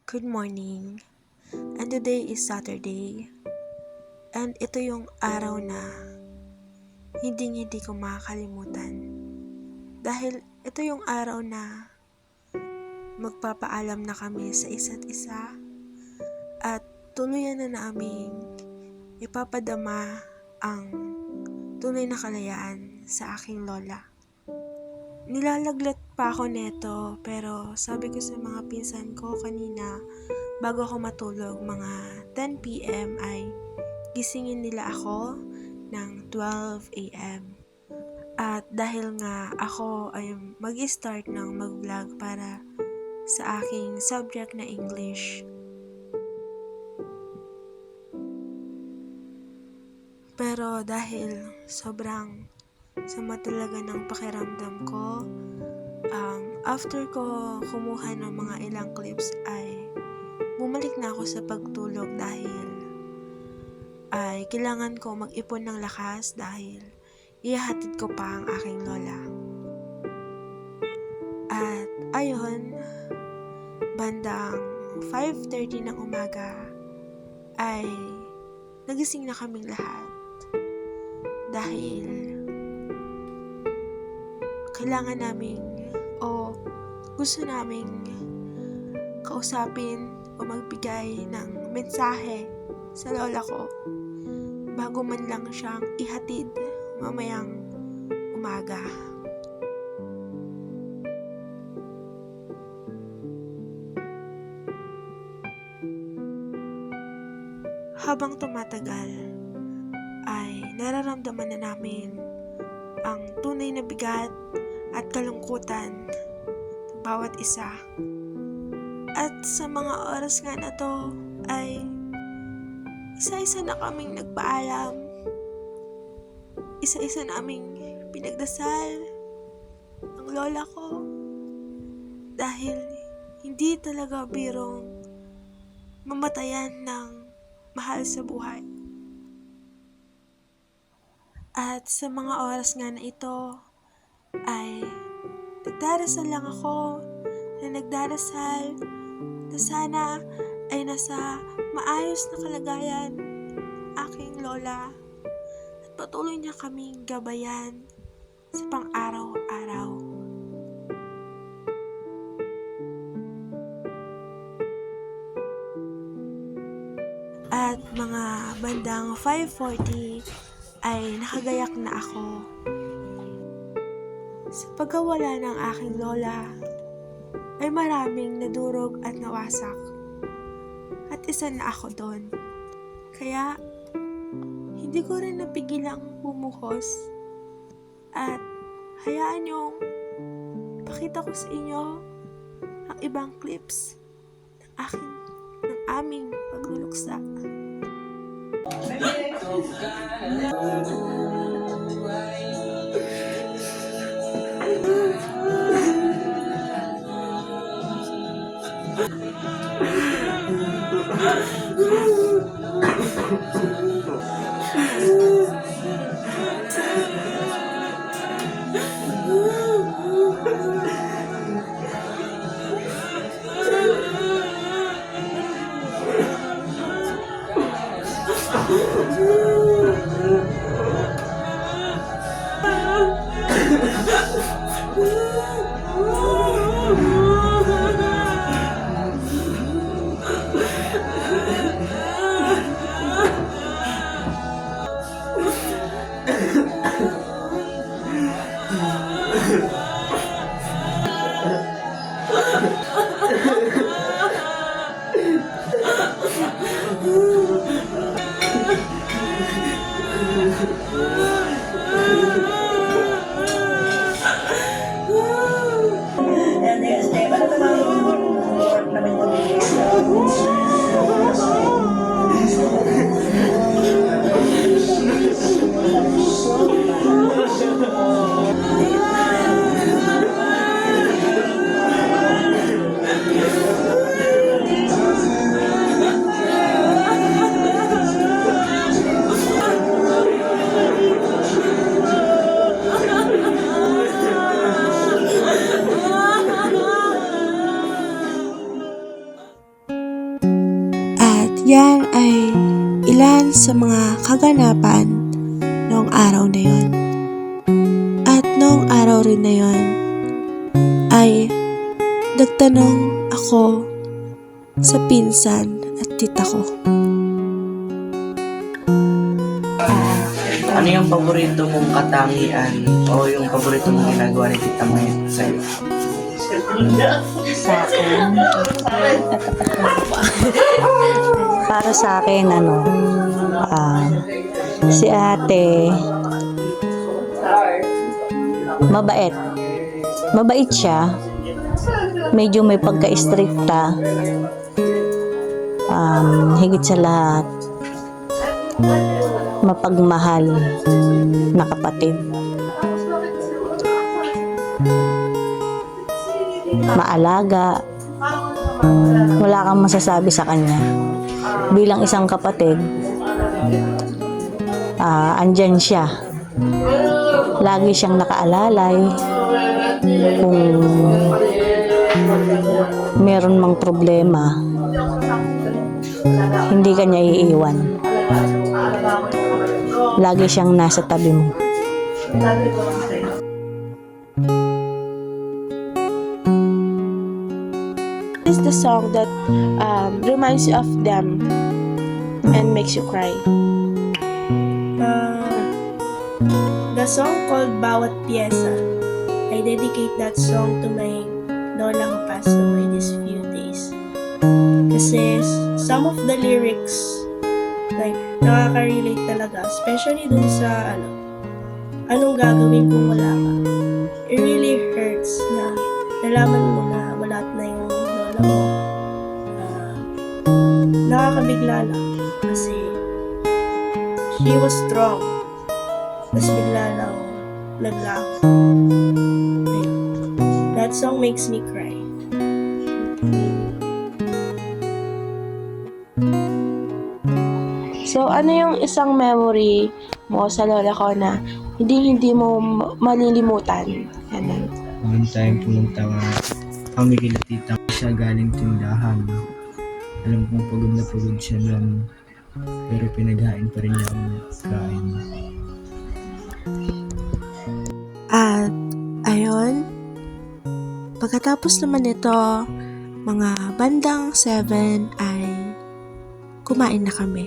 Good morning. And today is Saturday. And ito yung araw na hindi ko makakalimutan. Dahil ito yung araw na magpapaalam na kami sa isa't isa at tuluyan na naming ipapadama ang tunay na kalayaan sa aking lola. Nilalaglat pa ako neto pero sabi ko sa mga pinsan ko kanina bago ako matulog mga 10 p.m. ay gisingin nila ako ng 12 a.m. At dahil nga ako ay mag-start ng mag-vlog para sa aking subject na English. Pero dahil sobrang sama talaga ng pakiramdam ko, after ko kumuha ng mga ilang clips ay bumalik na ako sa pagtulog dahil ay kailangan ko mag-ipon ng lakas dahil ihahatid ko pa ang aking lola. At ayun, bandang 5:30 ng umaga ay nagising na kaming lahat dahil kailangan naming o gusto naming kausapin o magbigay ng mensahe sa lola ko bago man lang siyang ihatid mamayang umaga. Habang tumatagal ay nararamdaman na namin ang tunay na bigat at kalungkutan ng bawat isa. At sa mga oras nga na to ay isa-isa na kaming nagpaalam. Isa-isa naming pinagdasal ang lola ko dahil hindi talaga birong mamatayan ng mahal sa buhay. At sa mga oras nga na ito ay nagdarasal lang ako na nagdarasal na sana ay nasa maayos na kalagayan aking lola at patuloy niya kaming gabayan sa pang-araw-araw. At mga bandang 5:40 ay nakagayak na ako. Sa pagkawala ng aking lola ay maraming nadurog at nawasak. At isa na ako doon. Kaya hindi ko rin napigilang bumuhos. At hayaan niyong pakita ko sa inyo ang ibang clips ng aming pagluluksa. Yan ay ilan sa mga kaganapan noong araw na yon. At noong araw rin na yon ay nagtanong ako sa pinsan at tita ko. Ano yung paborito mong katangian o yung paborito mong ginagawa ni Tita May sa'yo? Sa akin, para sa akin, si ate, mabait. Mabait siya. Medyo may pagka-stricta. Higit sa lahat, mapagmahal na kapatid. Maalaga. Wala kang masasabi sa kanya. Bilang isang kapatid, andyan siya. Lagi siyang nakaalalay. Kung meron mang problema, hindi ka niya iiwan. Lagi siyang nasa tabi mo. Is the song that reminds you of them and makes you cry? The song called Bawat Piesa. I dedicate that song to my lola who passed away these few days. Kasi some of the lyrics, like, nakaka-relate talaga. Especially dun sa, anong gagawin kung wala ka. It really hurts na nalaman mo na wala na yung lola mo. Nakakabigla lang. Kasi she was strong. Tapos bigla lang naglaho. That song makes me cry. So, ano yung isang memory mo sa lola ko na hindi mo malilimutan? Ganun. One time pumunta kami kila tita ko siya galing tindahan. Alam kong pagod na pagod siya nun. Pero pinaghain pa rin niya akong kain. At ayun, pagkatapos naman nito, mga bandang 7 ay kumain na kami.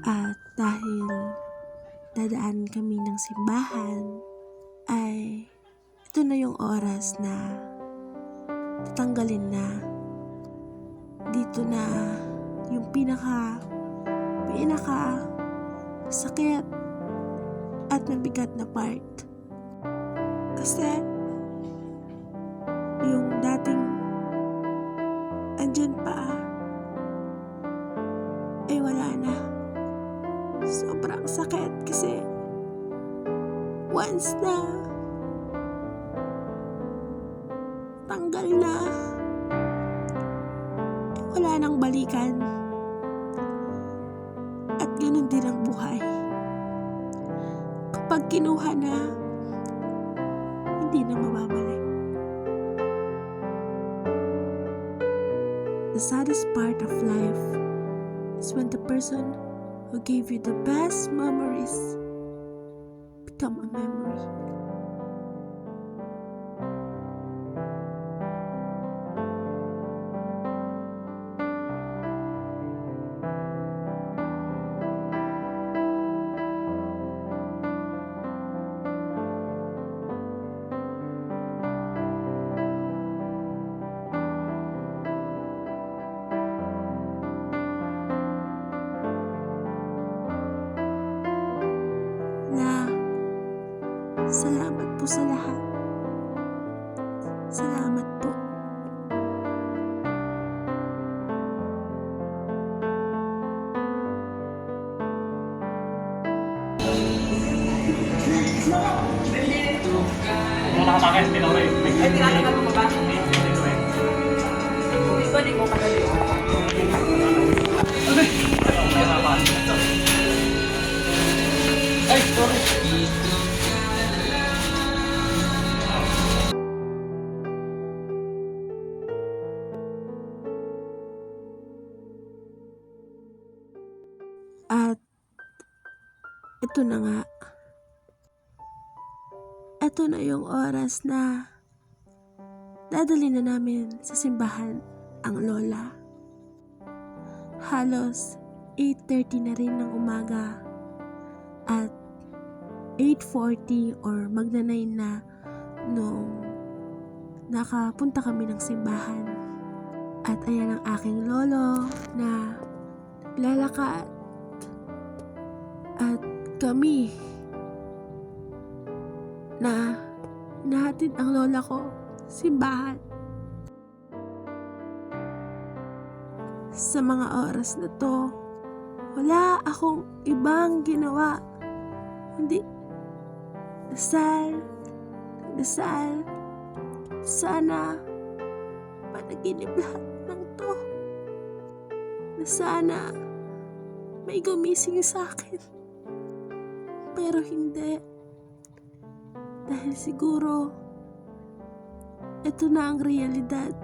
At dahil dadaan kami ng simbahan, ay ito na yung oras na tatanggalin na. Dito na yung pinaka sakit at mabigat na part. Kasi yung dating andyan pa ay wala na. Sobrang sakit kasi once na tanggal na, wala nang balikan. At ganun din ang buhay. Kapag kinuha na, hindi na mababalik. The saddest part of life is when the person who gave you the best memories become a memory. sa lahat. Salamat po. At ito na nga. Ito na yung oras na dadali na namin sa simbahan ang lola. Halos 8:30 na rin ng umaga at 8:40 or magna-9 na nung nakapunta kami ng simbahan. At ayan ang aking lolo na lalakad. At kami na nahatid ang lola ko simbahan. Sa mga oras na to, wala akong ibang ginawa kundi dasal, dasal. Sana panaginip lahat ng to. Na sana may gumising sa akin. Pero hindi. Dahil siguro ito na ang realidad.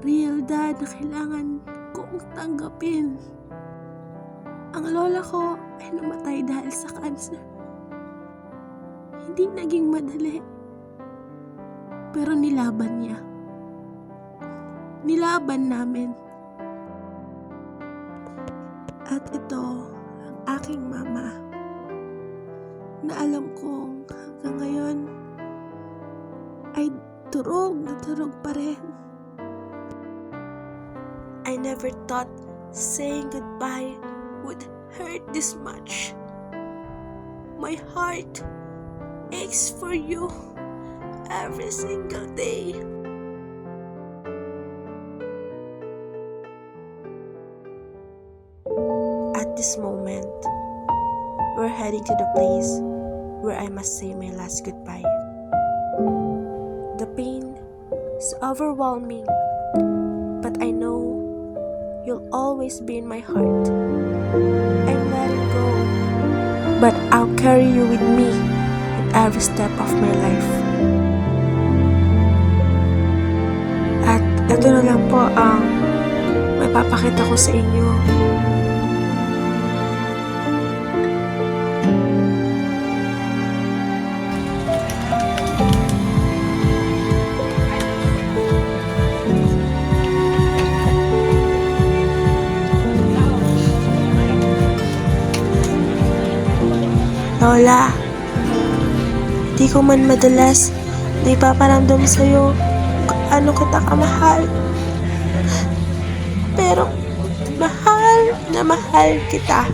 Realidad na kailangan kong tanggapin. Ang lola ko ay namatay dahil sa cancer. Hindi naging madali. Pero nilaban niya. Nilaban namin. At ito ang aking mama na alam kong hanggang ngayon ay turog na turog pa rin. I never thought saying goodbye would hurt this much. My heart aches for you every single day. At this moment, we're heading to the place where I must say my last goodbye. The pain is overwhelming, but I know you'll always be in my heart. I'm letting go, but I'll carry you with me in every step of my life. At ito na lang po ang may papakita ko sa inyo. Lola, di ko man madalas di paparamdam sa'yo kung ano kita kamahal. Pero mahal kita.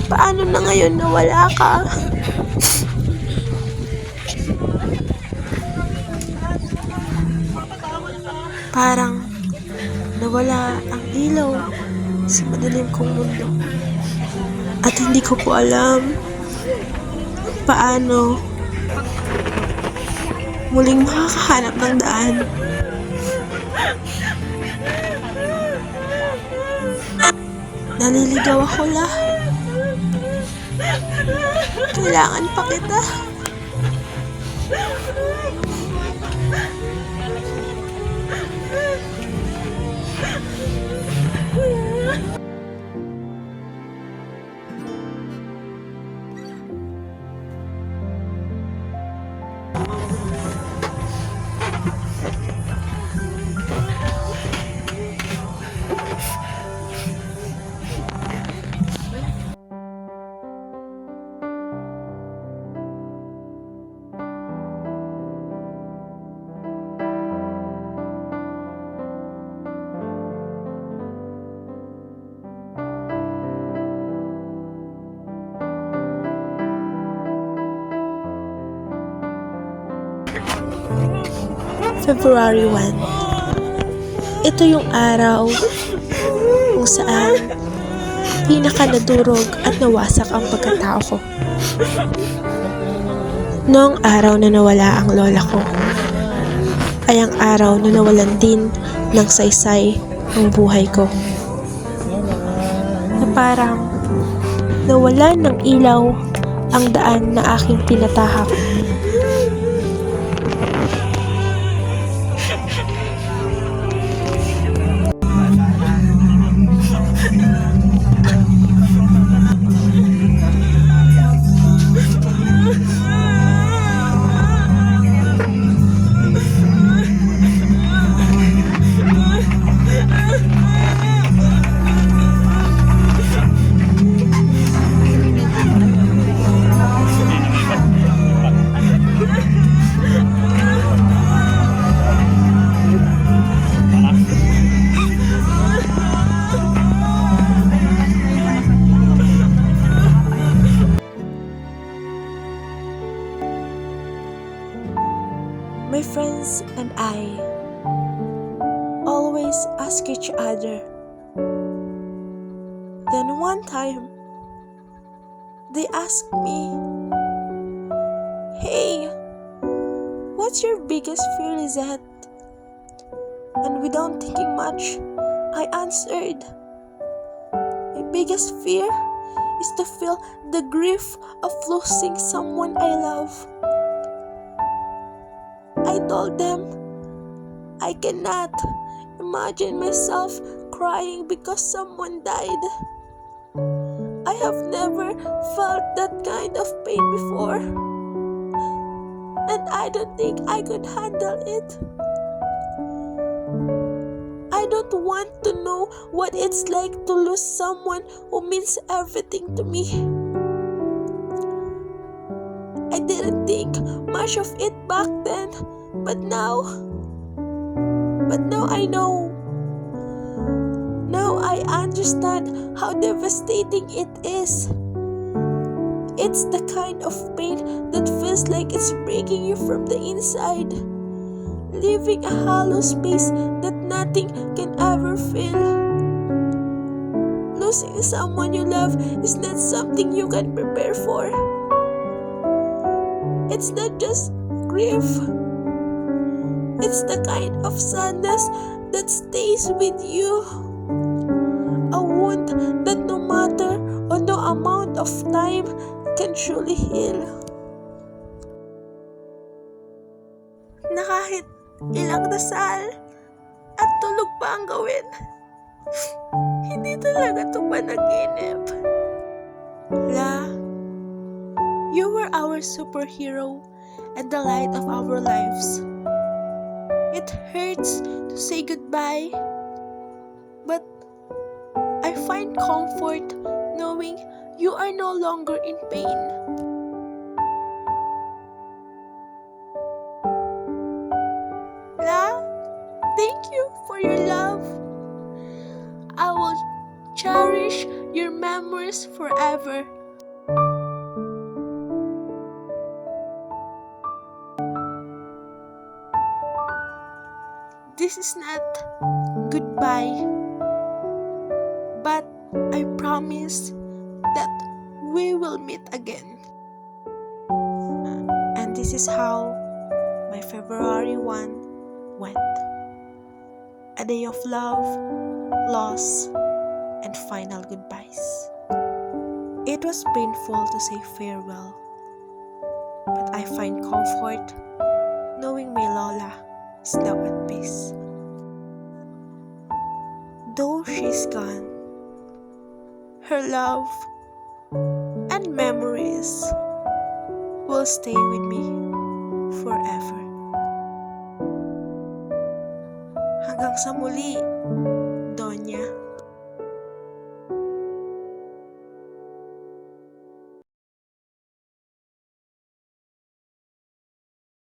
Paano na ngayon na wala ka? Parang nawala ang ilaw sa madilim kong mundo. At hindi ko po alam paano muling makakahanap ng daan. Naliligaw ako, La. Kailangan pa kita. February 1. Ito yung araw kung saan pinaka-nadurog at nawasak ang pagkatao ko. Noong araw na nawala ang lola ko, ay ang araw na nawalan din ng saysay ang buhay ko. Na parang nawalan ng ilaw ang daan na aking tinatahak. My friends and I always ask each other. Then one time, they asked me, "Hey, what's your biggest fear, Lizette?" And without thinking much, I answered, "My biggest fear is to feel the grief of losing someone I love." I told them I cannot imagine myself crying because someone died. I have never felt that kind of pain before, and I don't think I could handle it. I don't want to know what it's like to lose someone who means everything to me. I didn't think much of it back then, but now I know. Now I understand how devastating it is. It's the kind of pain that feels like it's breaking you from the inside, leaving a hollow space that nothing can ever fill. Losing someone you love is not something you can prepare for. It's not just grief. It's the kind of sadness that stays with you. A wound that no matter or no amount of time can truly heal. Na kahit ilang dasal at tulog pa ang gawin, hindi talaga ito panaginip. La, you were our superhero and the light of our lives. It hurts to say goodbye, but I find comfort knowing you are no longer in pain. La, thank you for your love. I will cherish your memories forever. This is not goodbye, but I promise that we will meet again. And this is how my February 1 went. A day of love, loss, and final goodbyes. It was painful to say farewell, but I find comfort knowing my Lola is now at peace. Though she's gone, her love and memories will stay with me forever. Hanggang sa muli, Donya.